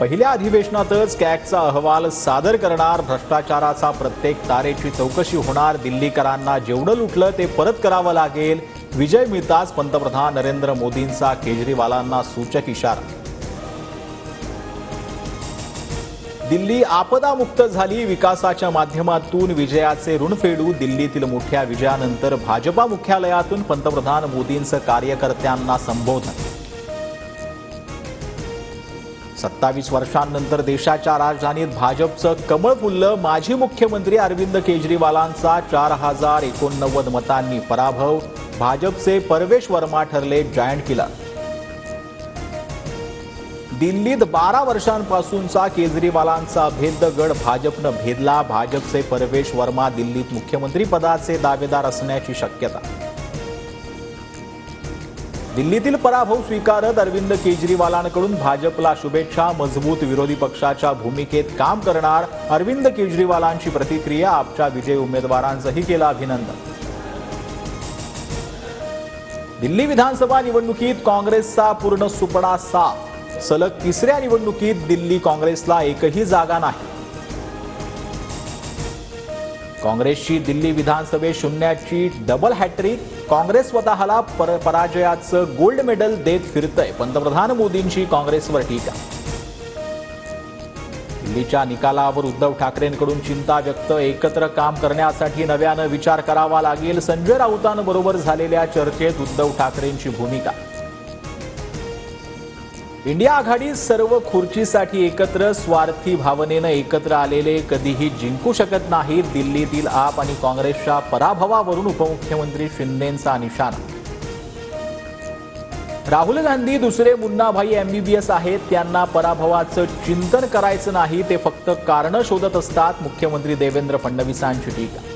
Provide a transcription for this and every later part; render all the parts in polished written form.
पहिल्या अधिवेशनातच कॅगचा अहवाल सादर करणार, भ्रष्टाचाराचा प्रत्येक तारेची चौकशी होणार, दिल्लीकरांना जेवढं लुटलं ते परत करावं लागेल. विजय मिळताच पंतप्रधान नरेंद्र मोदींचा केजरीवालांना सूचक इशारा. दिल्ली आपदामुक्त झाली, विकासाच्या माध्यमातून विजयाचे ऋण फेडू. दिल्लीतील मोठ्या विजयानंतर भाजपा मुख्यालयातून पंतप्रधान मोदींचं कार्यकर्त्यांना संबोधन. 27 वर्षांनंतर देशाच्या राजधानीत भाजपचं कमळ फुललं. माजी मुख्यमंत्री अरविंद केजरीवालांचा 4089 मतांनी पराभव. भाजपचे परवेश वर्मा ठरले जायंट किलर. दिल्लीत 12 वर्षांपासूनचा केजरीवालांचा भेद्यगड भाजपनं भेदला. भाजपचे परवेश वर्मा दिल्लीत मुख्यमंत्री पदाचे दावेदार असण्याची शक्यता. दिल्लीतील पराभव स्वीकारत अरविंद केजरीवालांकडून भाजपला शुभेच्छा. मजबूत विरोधी पक्षाच्या भूमिकेत काम करणार. अरविंद केजरीवालांची प्रतिक्रिया. आपच्या विजयी उमेदवारांचंही केलं अभिनंदन. दिल्ली विधानसभा निवडणुकीत काँग्रेसचा पूर्ण सुपडा साफ. सलग तिसऱ्या निवडणुकीत दिल्ली काँग्रेसला एकही जागा नाही. काँग्रेसची दिल्ली विधानसभेत शून्याची डबल हॅट्रिक. काँग्रेस स्वतःला पराजयाचं गोल्ड मेडल देत फिरतंय. पंतप्रधान मोदींची काँग्रेसवर टीका. दिल्लीच्या निकालावर उद्धव ठाकरेंकडून चिंता व्यक्त. एकत्र काम करण्यासाठी नव्यानं विचार करावा लागेल. संजय राऊतांबरोबर झालेल्या चर्चेत उद्धव ठाकरेंची भूमिका. इंडिया आघाडी सर्व खुर्चीसाठी एकत्र. स्वार्थी भावनेनं एकत्र आलेले कधीही जिंकू शकत नाहीत. दिल्लीतील आप आणि काँग्रेसच्या पराभवावरून उपमुख्यमंत्री शिंदेंचा निशाणा. राहुल गांधी दुसरे मुन्नाभाई MBBS आहेत. त्यांना पराभवाचं चिंतन करायचं नाही, ते फक्त कारणं शोधत असतात. मुख्यमंत्री देवेंद्र फडणवीसांची टीका.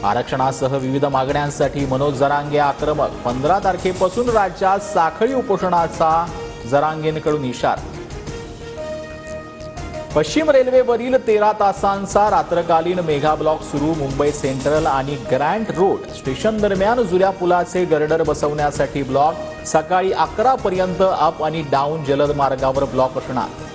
आरक्षणासह विविध मागण्यांसाठी मनोज जरांगे आक्रमक. 15 तारखेपासून राज्यात साखळी उपोषणाचा जरांगेंकडून इशारा. पश्चिम रेल्वेवरील 13 तासांचा रात्रकालीन मेगा ब्लॉक सुरू. मुंबई सेंट्रल आणि ग्रँट रोड स्टेशन दरम्यान जुन्या पुलाचे गर्डर बसवण्यासाठी ब्लॉक. सकाळी 11 पर्यंत अप आणि डाऊन जलद मार्गावर ब्लॉक असणार.